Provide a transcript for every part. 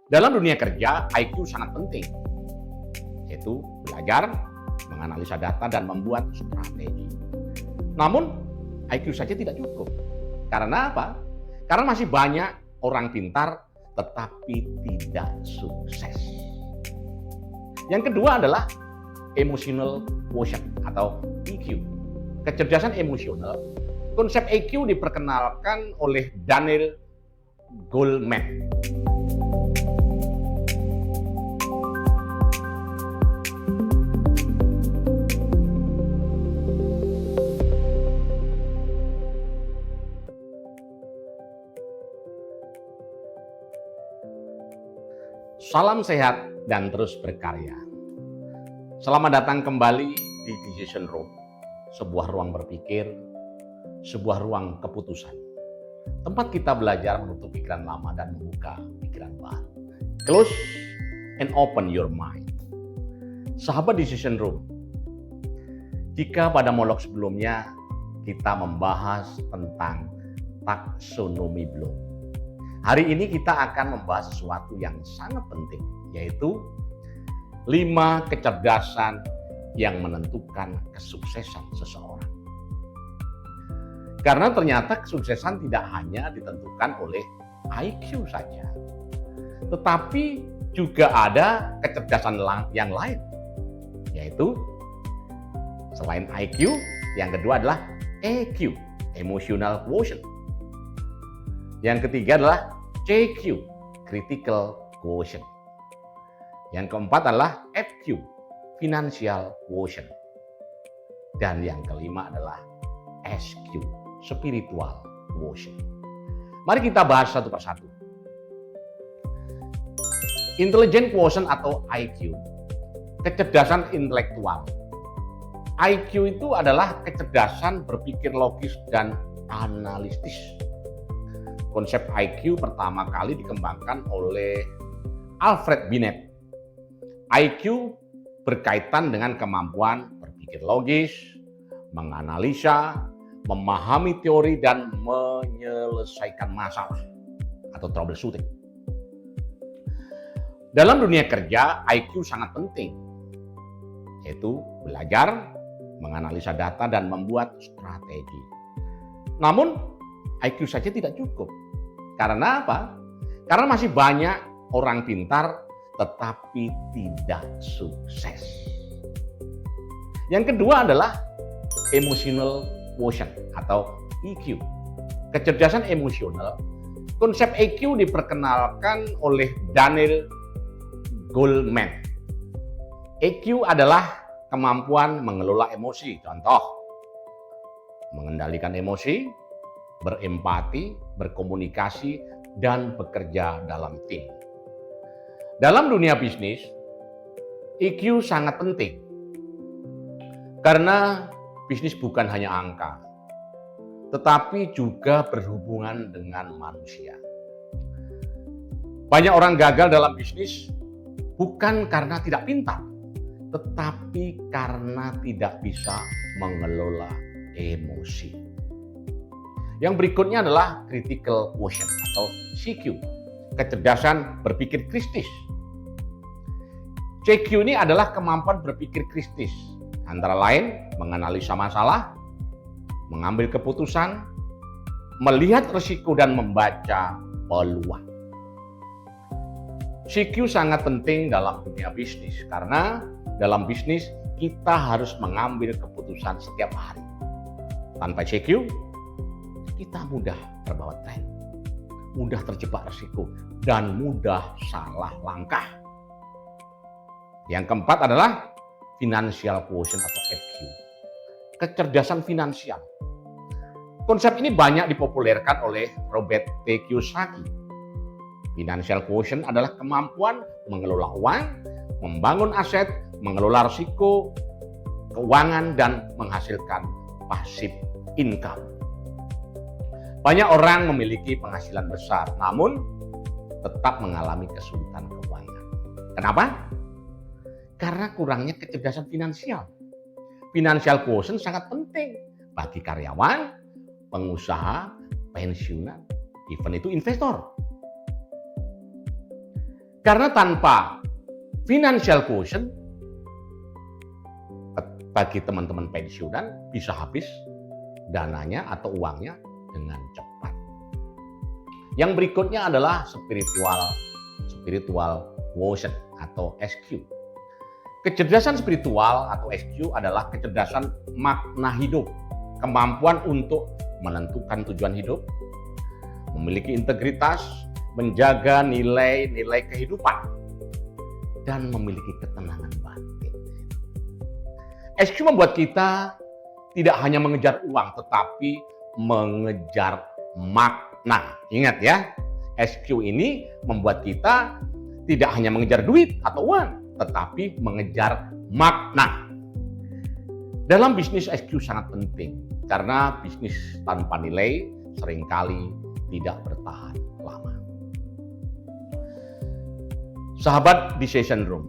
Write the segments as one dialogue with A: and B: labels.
A: Dalam dunia kerja, IQ sangat penting, yaitu belajar, menganalisa data, dan membuat strategi. Namun, IQ saja tidak cukup. Karena apa? Karena masih banyak orang pintar tetapi tidak sukses. Yang kedua adalah emotional quotient atau EQ. Kecerdasan emosional. Konsep EQ diperkenalkan oleh Daniel Goleman. Salam sehat dan terus berkarya. Selamat datang kembali di Decision Room, sebuah ruang berpikir, sebuah ruang keputusan. Tempat kita belajar menutup pikiran lama dan membuka pikiran baru. Close and open your mind. Sahabat Decision Room, jika pada monolog sebelumnya kita membahas tentang taksonomi Bloom, hari ini kita akan membahas sesuatu yang sangat penting, yaitu 5 kecerdasan yang menentukan kesuksesan seseorang. Karena ternyata kesuksesan tidak hanya ditentukan oleh IQ saja, tetapi juga ada kecerdasan yang lain, yaitu selain IQ, yang kedua adalah EQ, emotional quotient. Yang ketiga adalah CQ, critical quotient. Yang keempat adalah FQ, financial quotient. Dan yang kelima adalah SQ, spiritual quotient. Mari kita bahas satu persatu. Intelligent quotient atau IQ, kecerdasan intelektual. IQ itu adalah kecerdasan berpikir logis dan analitis. Konsep IQ pertama kali dikembangkan oleh Alfred Binet. IQ berkaitan dengan kemampuan berpikir logis, menganalisa, memahami teori, dan menyelesaikan masalah atau troubleshooting. Dalam dunia kerja, IQ sangat penting, yaitu belajar, menganalisa data, dan membuat strategi. Namun, IQ saja tidak cukup. Karena apa? Karena masih banyak orang pintar tetapi tidak sukses. Yang kedua adalah emotional quotient atau EQ. Kecerdasan emosional. Konsep EQ diperkenalkan oleh Daniel Goleman. EQ adalah kemampuan mengelola emosi. Contoh, mengendalikan emosi, berempati, berkomunikasi, dan bekerja dalam tim. Dalam dunia bisnis, EQ sangat penting karena bisnis bukan hanya angka, tetapi juga berhubungan dengan manusia. Banyak orang gagal dalam bisnis bukan karena tidak pintar, tetapi karena tidak bisa mengelola emosi. Yang berikutnya adalah critical quotient atau CQ, kecerdasan berpikir kritis. CQ ini adalah kemampuan berpikir kritis, antara lain menganalisa masalah, mengambil keputusan, melihat risiko, dan membaca peluang. CQ sangat penting dalam dunia bisnis karena dalam bisnis kita harus mengambil keputusan setiap hari. Tanpa CQ, kita mudah terbawa tren, mudah terjebak risiko, dan mudah salah langkah. Yang keempat adalah financial quotient atau FQ, kecerdasan finansial. Konsep ini banyak dipopulerkan oleh Robert T. Kiyosaki. Financial quotient adalah kemampuan mengelola uang, membangun aset, mengelola risiko keuangan, dan menghasilkan passive income. Banyak orang memiliki penghasilan besar, namun tetap mengalami kesulitan keuangan. Kenapa? Karena kurangnya kecerdasan finansial. Financial quotient sangat penting bagi karyawan, pengusaha, pensiunan, even itu investor. Karena tanpa financial quotient, bagi teman-teman pensiunan bisa habis dananya atau uangnya dengan cepat. Yang berikutnya adalah spiritual quotient atau SQ. Kecerdasan spiritual atau SQ adalah kecerdasan makna hidup, kemampuan untuk menentukan tujuan hidup, memiliki integritas, menjaga nilai-nilai kehidupan, dan memiliki ketenangan batin. SQ membuat kita tidak hanya mengejar uang, tetapi mengejar makna. Ingat ya, SQ ini membuat kita tidak hanya mengejar duit atau uang, tetapi mengejar makna. Dalam bisnis SQ sangat penting, karena bisnis tanpa nilai seringkali tidak bertahan lama. Sahabat Decision Room,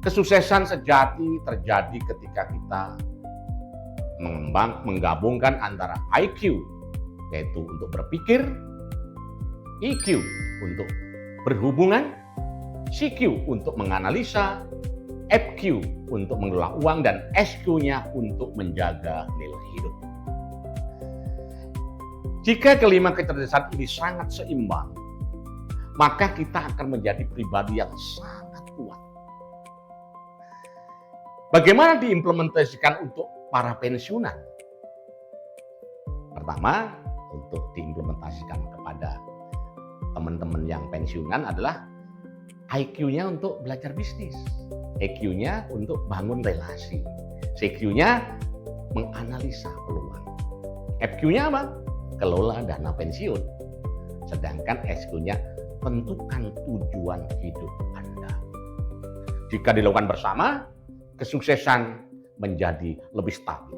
A: kesuksesan sejati terjadi ketika kita menggabungkan antara IQ, yaitu untuk berpikir, EQ untuk berhubungan, CQ untuk menganalisa, FQ untuk mengelola uang, dan SQ-nya untuk menjaga nilai hidup. Jika kelima kecerdasan ini sangat seimbang, maka kita akan menjadi pribadi yang sangat kuat. Bagaimana diimplementasikan untuk para pensiunan? Pertama, untuk diimplementasikan kepada teman-teman yang pensiunan adalah IQ-nya untuk belajar bisnis, EQ-nya untuk bangun relasi, CQ-nya menganalisa peluang, FQ-nya apa? Kelola dana pensiun, sedangkan SQ-nya tentukan tujuan hidup Anda. Jika dilakukan bersama, kesuksesan menjadi lebih stabil.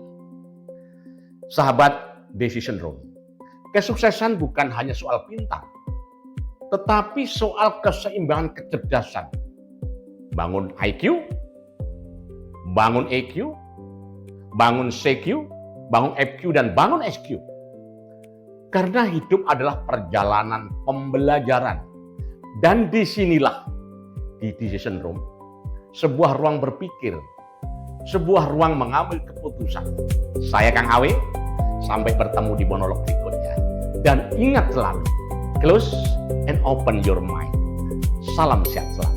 A: Sahabat Decision Room, kesuksesan bukan hanya soal pintar, tetapi soal keseimbangan kecerdasan. Bangun IQ, bangun EQ, bangun CQ, bangun FQ, dan bangun SQ. Karena hidup adalah perjalanan pembelajaran. Dan disinilah, di Decision Room, sebuah ruang berpikir, sebuah ruang mengambil keputusan. Saya Kang Awe, sampai bertemu di monolog berikutnya. Dan ingat selalu, close and open your mind. Salam sehat selalu.